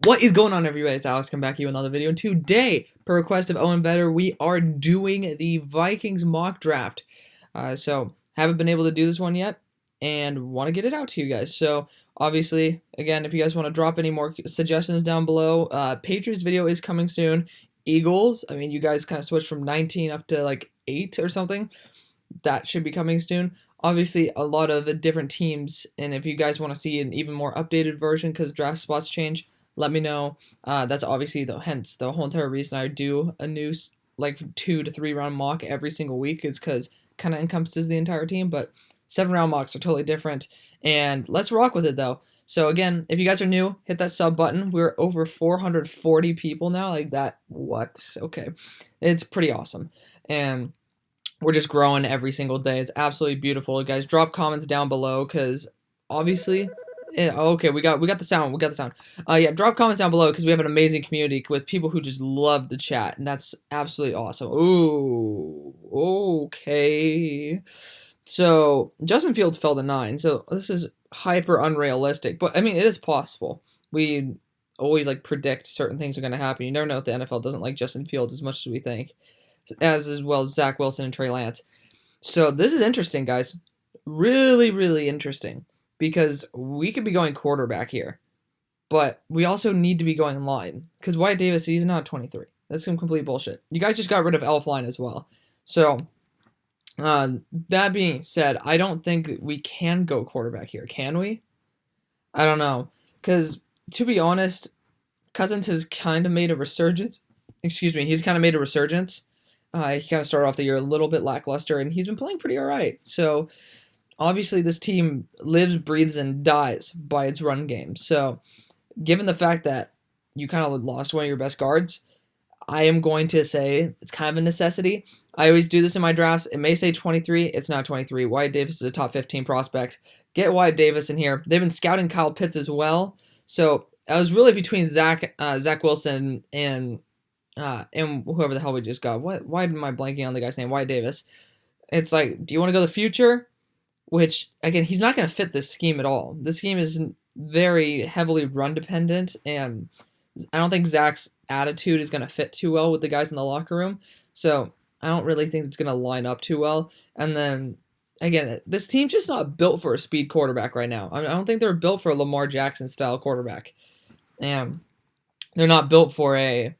What is going on, everybody? It's Alex, come back to you with another video. And today, per request of Owen Better, we are doing the Vikings mock draft. So, haven't been able to do this one yet, and want to get it out to you guys. So, obviously, again, if you guys want to drop any more suggestions down below, Patriots video is coming soon. Eagles, I mean, you guys kind of switched from 19 up to like 8 or something. That should be coming soon. Obviously, a lot of different teams, and if you guys want to see an even more updated version because draft spots change, let me know. That's obviously hence the whole entire reason I do a new like 2 to 3 round mock every single week is because kind of encompasses the entire team. But 7 round mocks are totally different, and let's rock with it though. So again, if you guys are new, hit that sub button. We're over 440 people now. Like that, what? Okay, it's pretty awesome, and we're just growing every single day. It's absolutely beautiful, guys. Drop comments down below because obviously. Yeah, okay, we got the sound. Yeah, drop comments down below because we have an amazing community with people who just love to chat, and that's absolutely awesome. Ooh, okay. So Justin Fields fell to 9, so this is hyper unrealistic, but I mean it is possible. We always like predict certain things are going to happen. You never know if the NFL doesn't like Justin Fields as much as we think, as well as Zach Wilson and Trey Lance. So this is interesting, guys. Really, really interesting. Because we could be going quarterback here, but we also need to be going line. Because Wyatt Davis, he's not 23. That's some complete bullshit. You guys just got rid of Elf Line as well. So, that being said, I don't think we can go quarterback here. Can we? I don't know. Because, to be honest, Cousins has kind of made a resurgence. Excuse me, he's kind of made a resurgence. He kind of started off the year a little bit lackluster, and he's been playing pretty alright. So, obviously this team lives, breathes, and dies by its run game. So, given the fact that you kind of lost one of your best guards, I am going to say it's kind of a necessity. I always do this in my drafts. It may say 23. It's not 23. Wyatt Davis is a top 15 prospect. Get Wyatt Davis in here. They've been scouting Kyle Pitts as well. So, I was really between Zach Wilson and whoever the hell we just got. Why am I blanking on the guy's name? Wyatt Davis. It's like, do you want to go the future? Which, again, he's not going to fit this scheme at all. This scheme is very heavily run-dependent, and I don't think Zach's attitude is going to fit too well with the guys in the locker room. So I don't really think it's going to line up too well. And then, again, this team's just not built for a speed quarterback right now. I don't think they're built for a Lamar Jackson-style quarterback. And they're not built for a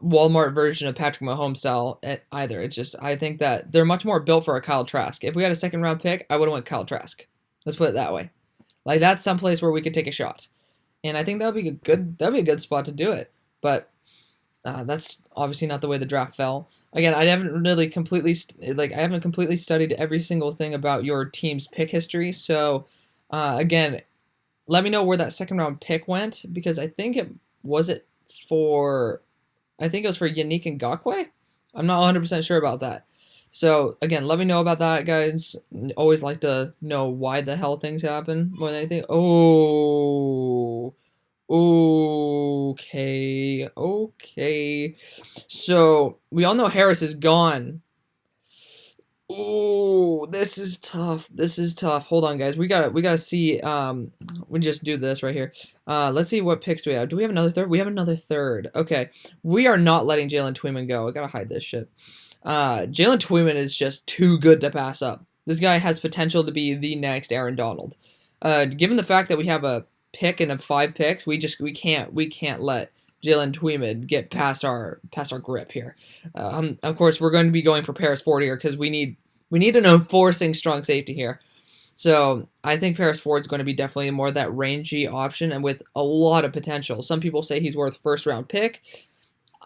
Walmart version of Patrick Mahomes style either. It's just, I think that they're much more built for a Kyle Trask. If we had a 2nd-round pick, I would have went Kyle Trask. Let's put it that way. Like, that's someplace where we could take a shot. And I think that'd be a good spot to do it. But that's obviously not the way the draft fell. Again, I haven't really completely studied every single thing about your team's pick history. So again, let me know where that 2nd-round pick went, because I think it was for Yannick Ngakoue. I'm not 100% sure about that. So, again, let me know about that, guys. Always like to know why the hell things happen when they think, oh, okay. So, we all know Harris is gone. Oh, this is tough. Hold on, guys. We gotta see. We just do this right here. Let's see what picks we have. Do we have another third? We have another third. Okay, we are not letting Jalen Tweeman go. I gotta hide this shit. Jalen Tweeman is just too good to pass up. This guy has potential to be the next Aaron Donald. Given the fact that we have a pick and 5 picks, we can't let Jalen Tweeman get past our grip here. Of course, we're going to be going for Paris Ford here because we need an enforcing strong safety here. So I think Paris Ford's going to be definitely more of that rangy option and with a lot of potential. Some people say he's worth 1st-round pick.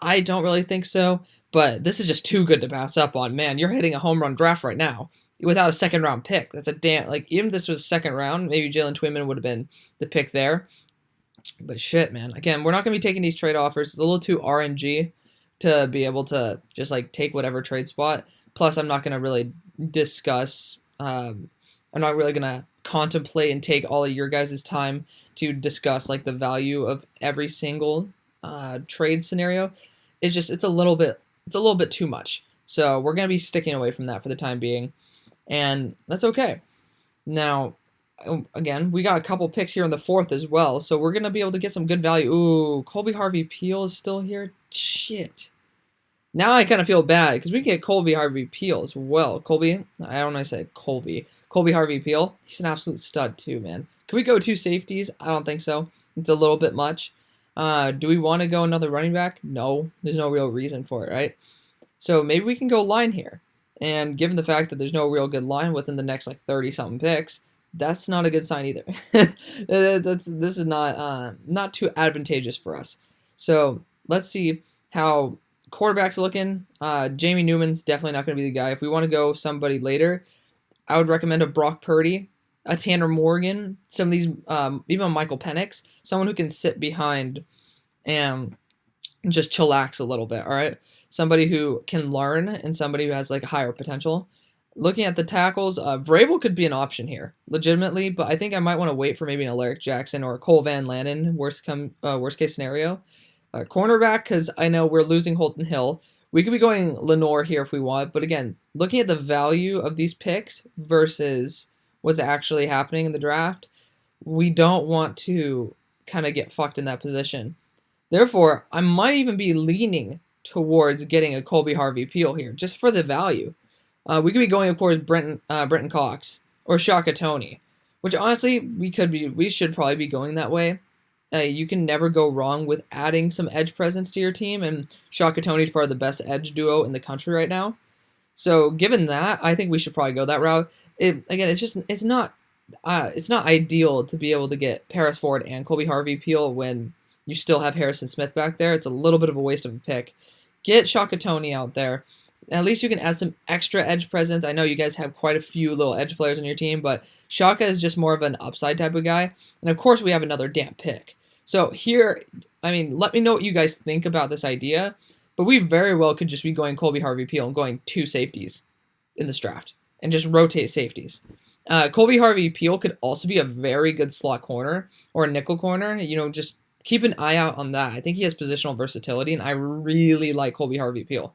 I don't really think so, but this is just too good to pass up on. Man, you're hitting a home run draft right now without a 2nd-round pick. That's a damn, like, even if this was 2nd round, maybe Jalen Tweeman would have been the pick there. But shit, man. Again, we're not going to be taking these trade offers. It's a little too RNG to be able to just, like, take whatever trade spot. Plus, I'm not going to really discuss, I'm not really going to contemplate and take all of your guys' time to discuss, like, the value of every single trade scenario. It's a little bit too much. So we're going to be sticking away from that for the time being. And that's okay. Now, again, we got a couple picks here in the 4th as well, so we're going to be able to get some good value. Ooh, Colby Harvey-Peel is still here? Shit. Now I kind of feel bad, because we can get Colby Harvey-Peel as well. Colby, I don't know if I said Colby. Colby Harvey-Peel, he's an absolute stud too, man. Can we go 2 safeties? I don't think so. It's a little bit much. Do we want to go another running back? No, there's no real reason for it, right? So maybe we can go line here. And given the fact that there's no real good line within the next like 30-something picks, that's not a good sign either. This is not too advantageous for us. So let's see how quarterback's looking. Jamie Newman's definitely not going to be the guy. If we want to go somebody later, I would recommend a Brock Purdy, a Tanner Morgan, some of these, even Michael Penix, someone who can sit behind and just chillax a little bit, all right? Somebody who can learn and somebody who has like a higher potential. Looking at the tackles, Vrabel could be an option here, legitimately, but I think I might want to wait for maybe an Alaric Jackson or Cole Van Lanen, worst case scenario. Cornerback, because I know we're losing Holton Hill. We could be going Lenore here if we want, but again, looking at the value of these picks versus what's actually happening in the draft, we don't want to kind of get fucked in that position. Therefore, I might even be leaning towards getting a Colby Harvey-Peel here, just for the value. We could be going, of course, Brenton Cox or Shaka Toney, which honestly we should probably be going that way. You can never go wrong with adding some edge presence to your team, and Shaka Toney's part of the best edge duo in the country right now. So given that, I think we should probably go that route. It's not ideal to be able to get Paris Ford and Colby Harvey-Peel when you still have Harrison Smith back there. It's a little bit of a waste of a pick. Get Shaka Toney out there. At least you can add some extra edge presence. I know you guys have quite a few little edge players on your team, but Shaka is just more of an upside type of guy. And of course, we have another damn pick. So here, I mean, let me know what you guys think about this idea. But we very well could just be going Colby Harvey-Peel and going 2 safeties in this draft and just rotate safeties. Colby Harvey-Peel could also be a very good slot corner or a nickel corner. You know, just keep an eye out on that. I think he has positional versatility, and I really like Colby Harvey-Peel.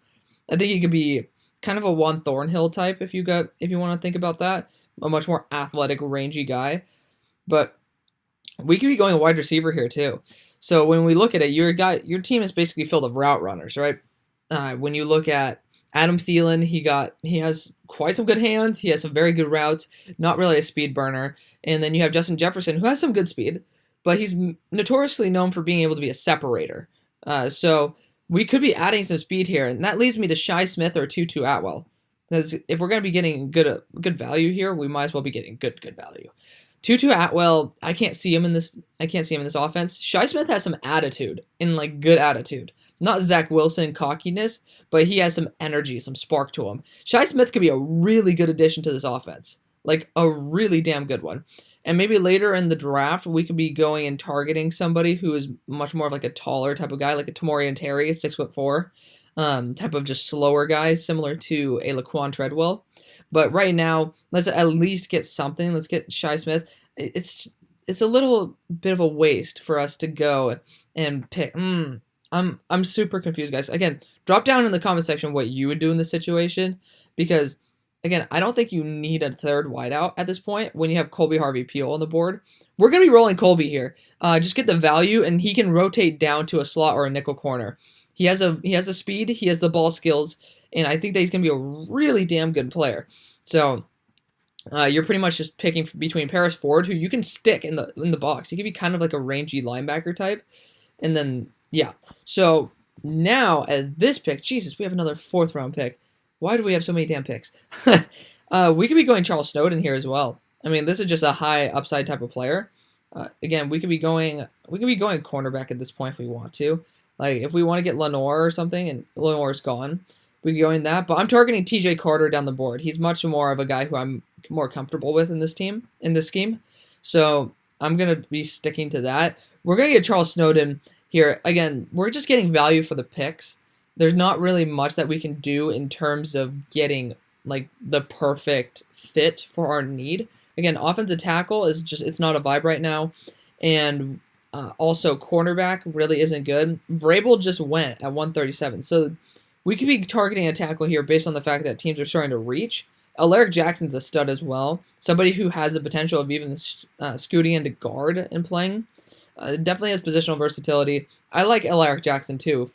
I think he could be kind of a Juan Thornhill type if you want to think about that. A much more athletic, rangy guy. But we could be going a wide receiver here too. So when we look at it, your team is basically filled of route runners, right? When you look at Adam Thielen, he has quite some good hands. He has some very good routes. Not really a speed burner. And then you have Justin Jefferson, who has some good speed, but he's notoriously known for being able to be a separator. So we could be adding some speed here, and that leads me to Shi Smith or Tutu Atwell. Because if we're going to be getting good value here, we might as well be getting good value. Tutu Atwell, I can't see him in this offense. Shi Smith has some attitude, and like good attitude. Not Zach Wilson cockiness, but he has some energy, some spark to him. Shi Smith could be a really good addition to this offense. Like a really damn good one. And maybe later in the draft, we could be going and targeting somebody who is much more of like a taller type of guy, like a Tamorrion Terry, 6'4", type of just slower guy, similar to a Laquan Treadwell. But right now, let's at least get something. Let's get Shi Smith. It's a little bit of a waste for us to go and pick. I'm super confused, guys. Again, drop down in the comment section what you would do in this situation, because again, I don't think you need a third wideout at this point when you have Colby Harvey-Peel on the board. We're going to be rolling Colby here. Just get the value, and he can rotate down to a slot or a nickel corner. He has a speed, he has the ball skills, and I think that he's going to be a really damn good player. So you're pretty much just picking between Paris Ford, who you can stick in the box. He could be kind of like a rangy linebacker type. And then, yeah. So now at this pick, Jesus, we have another 4th round pick. Why do we have so many damn picks? We could be going Charles Snowden here as well. I mean, this is just a high upside type of player. Again, we could be going cornerback at this point if we want to. Like if we want to get Lenore or something, and Lenore's gone, we could be going that. But I'm targeting TJ Carter down the board. He's much more of a guy who I'm more comfortable with in this scheme. So I'm gonna be sticking to that. We're gonna get Charles Snowden here. Again, we're just getting value for the picks. There's not really much that we can do in terms of getting like the perfect fit for our need. Again, offensive tackle is just, it's not a vibe right now. And also cornerback really isn't good. Vrabel just went at 137. So we could be targeting a tackle here based on the fact that teams are starting to reach. Alaric Jackson's a stud as well. Somebody who has the potential of even scooting into guard and playing. Definitely has positional versatility. I like Alaric Jackson too.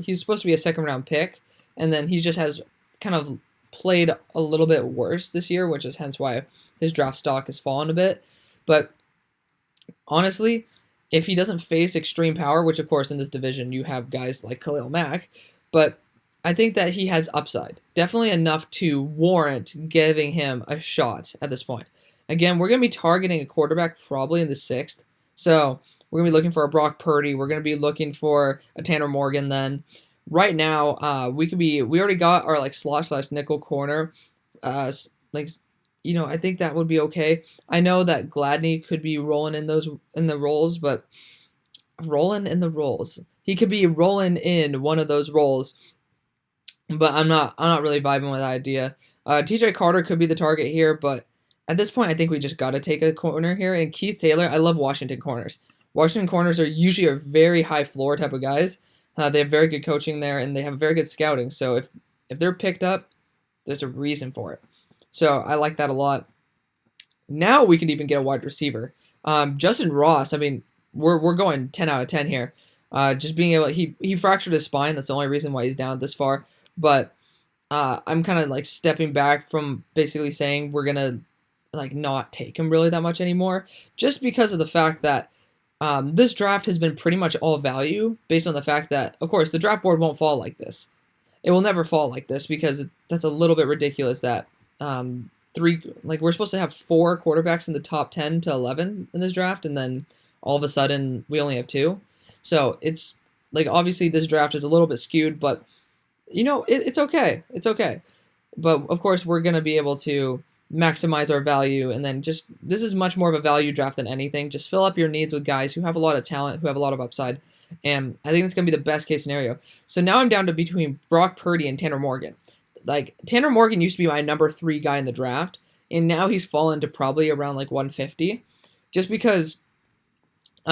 He's supposed to be a second-round pick, and then he just has kind of played a little bit worse this year, which is hence why his draft stock has fallen a bit. But honestly, if he doesn't face extreme power, which of course in this division you have guys like Khalil Mack, but I think that he has upside. Definitely enough to warrant giving him a shot at this point. Again, we're going to be targeting a quarterback probably in the 6th. So we're going to be looking for a Brock Purdy. We're going to be looking for a Tanner Morgan then. Right now, we already got our like slot/nickel corner. I think that would be okay. I know that Gladney could be rolling in the roles, but rolling in the roles. He could be rolling in one of those roles, but I'm not really vibing with that idea. TJ Carter could be the target here, but at this point, I think we just got to take a corner here. And Keith Taylor, I love Washington corners. Washington corners are usually a very high floor type of guys. They have very good coaching there, and they have very good scouting. So if they're picked up, there's a reason for it. So I like that a lot. Now we can even get a wide receiver. Justin Ross, I mean, we're going 10 out of 10 here. Just being able, he fractured his spine. That's the only reason why he's down this far. But I'm kind of like stepping back from basically saying we're gonna like not take him really that much anymore, just because of the fact that this draft has been pretty much all value based on the fact that, of course, the draft board won't fall like this. It will never fall like this because that's a little bit ridiculous that we're supposed to have 4 quarterbacks in the top 10 to 11 in this draft, and then all of a sudden we only have 2. So it's like obviously this draft is a little bit skewed, but it's okay. It's okay. But of course we're gonna be able to maximize our value, and then this is much more of a value draft than anything. Just fill up your needs with guys who have a lot of talent, who have a lot of upside, and I think it's going to be the best case scenario. So now I'm down to between Brock Purdy and Tanner Morgan. Like, Tanner Morgan used to be my number 3 guy in the draft, and now he's fallen to probably around like 150, just because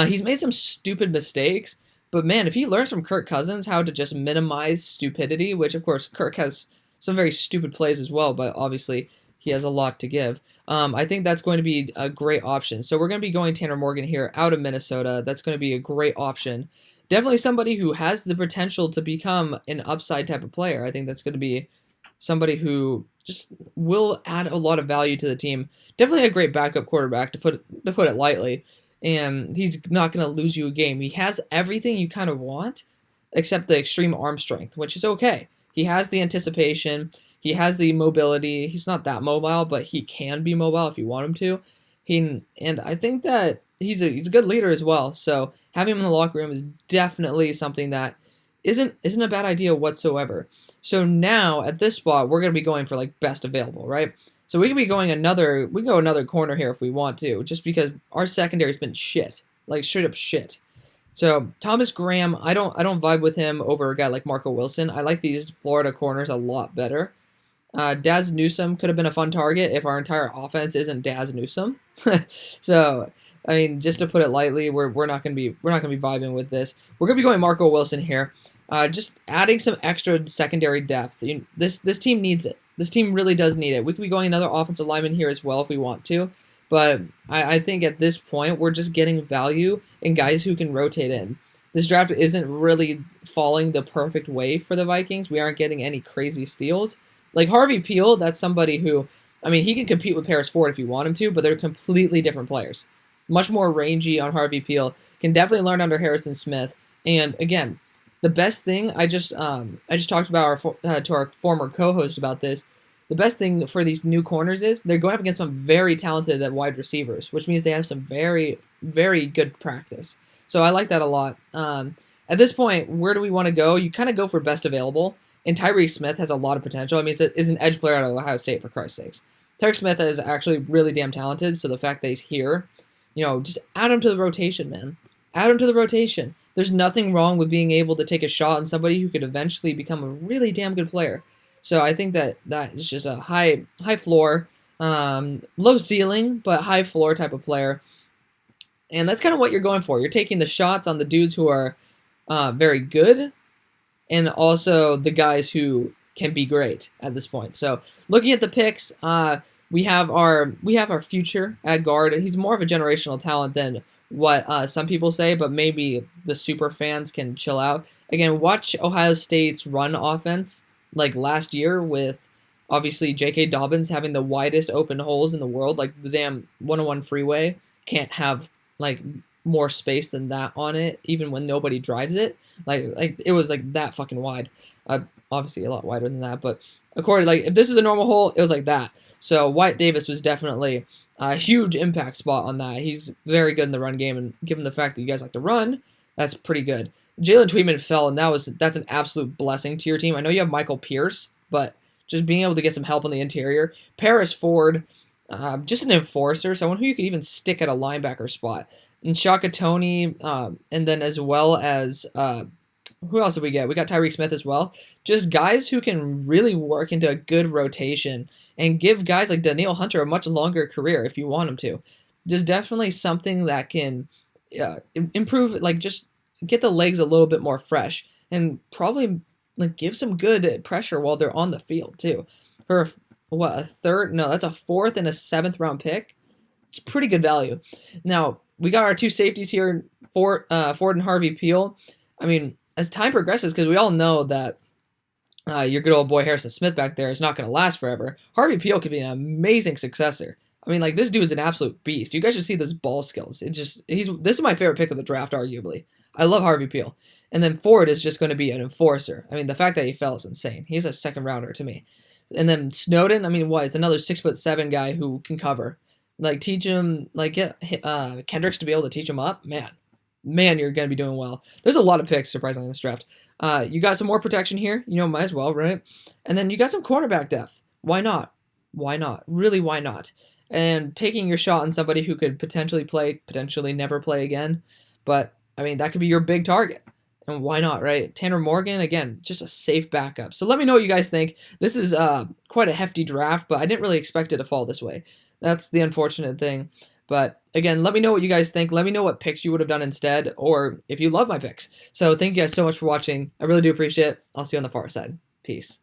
he's made some stupid mistakes. But man, if he learns from Kirk Cousins how to just minimize stupidity, which of course Kirk has some very stupid plays as well, but obviously he has a lot to give. I think that's going to be a great option. So we're going to be going Tanner Morgan here out of Minnesota. That's going to be a great option. Definitely somebody who has the potential to become an upside type of player. I think that's going to be somebody who just will add a lot of value to the team. Definitely a great backup quarterback, to put it lightly. And he's not going to lose you a game. He has everything you kind of want, except the extreme arm strength, which is okay. He has the anticipation. He has the mobility. He's not that mobile, but he can be mobile if you want him to. And I think that he's a good leader as well. So having him in the locker room is definitely something that isn't a bad idea whatsoever. So now at this spot, we're going to be going for like best available, right? So we can go another corner here if we want to, just because our secondary's been shit, like straight up shit. So Thomas Graham, I don't vibe with him over a guy like Marco Wilson. I like these Florida corners a lot better. Daz Newsome could have been a fun target if our entire offense isn't Daz Newsome. So I mean, just to put it lightly, we're not gonna be vibing with this. We're gonna be going Marco Wilson here. Just adding some extra secondary depth. This team needs it. This team really does need it. We could be going another offensive lineman here as well if we want to. But I think at this point, we're just getting value in guys who can rotate in. This draft isn't really falling the perfect way for the Vikings. We aren't getting any crazy steals. Like Harvey Peel, that's somebody who, I mean, he can compete with Paris Ford if you want him to, but they're completely different players. Much more rangy on Harvey Peel. Can definitely learn under Harrison Smith. And again, the best thing, I just talked about to our former co-host about this. The best thing for these new corners is they're going up against some very talented wide receivers, which means they have some very, very good practice. So I like that a lot. At this point, where do we want to go? You kind of go for best available. And Tyreek Smith has a lot of potential. I mean, is an edge player out of Ohio State, for Christ's sakes. Tyreek Smith is actually really damn talented, so the fact that he's here, just add him to the rotation, man. Add him to the rotation. There's nothing wrong with being able to take a shot on somebody who could eventually become a really damn good player. So I think that is just a high floor, low ceiling, but high floor type of player. And that's kind of what you're going for. You're taking the shots on the dudes who are very good, and also the guys who can be great at this point. So looking at the picks, we have our future at guard. He's more of a generational talent than what some people say, but maybe the super fans can chill out. Again, watch Ohio State's run offense like last year with obviously J.K. Dobbins having the widest open holes in the world. Like the damn 101 freeway can't have like more space than that on it, even when nobody drives it. Like it was like that fucking wide. Obviously a lot wider than that, but according like if this is a normal hole, it was like that. So Wyatt Davis was definitely a huge impact spot on that. He's very good in the run game, and given the fact that you guys like to run, that's pretty good. Jalen Tweedman fell, and that's an absolute blessing to your team. I know you have Michael Pierce, but just being able to get some help on the interior. Paris Ford, just an enforcer, someone who you could even stick at a linebacker spot. And Shaka Toney, and then as well as who else did we get? We got Tyreek Smith as well. Just guys who can really work into a good rotation and give guys like Danielle Hunter a much longer career if you want him to. Just definitely something that can improve, like just get the legs a little bit more fresh and probably like give some good pressure while they're on the field too. For what, a third? No, that's a 4th and a 7th round pick. It's pretty good value. Now we got our 2 safeties here, Ford and Harvey Peel. I mean, as time progresses, because we all know that your good old boy Harrison Smith back there is not going to last forever. Harvey Peel could be an amazing successor. I mean, like this dude's an absolute beast. You guys should see this ball skills. This is my favorite pick of the draft, arguably. I love Harvey Peel. And then Ford is just going to be an enforcer. I mean, the fact that he fell is insane. He's a 2nd rounder to me. And then Snowden, I mean, what? It's another 6'7" guy who can cover. Like teach him, like get Kendricks to be able to teach him up. Man, you're going to be doing well. There's a lot of picks, surprisingly, in this draft. You got some more protection here. You know, might as well, right? And then you got some cornerback depth. Why not? Why not? Really, why not? And taking your shot on somebody who could potentially play, potentially never play again. But, I mean, that could be your big target. And why not, right? Tanner Morgan, again, just a safe backup. So let me know what you guys think. This is quite a hefty draft, but I didn't really expect it to fall this way. That's the unfortunate thing. But again, let me know what you guys think. Let me know what picks you would have done instead, or if you love my picks. So thank you guys so much for watching. I really do appreciate it. I'll see you on the far side. Peace.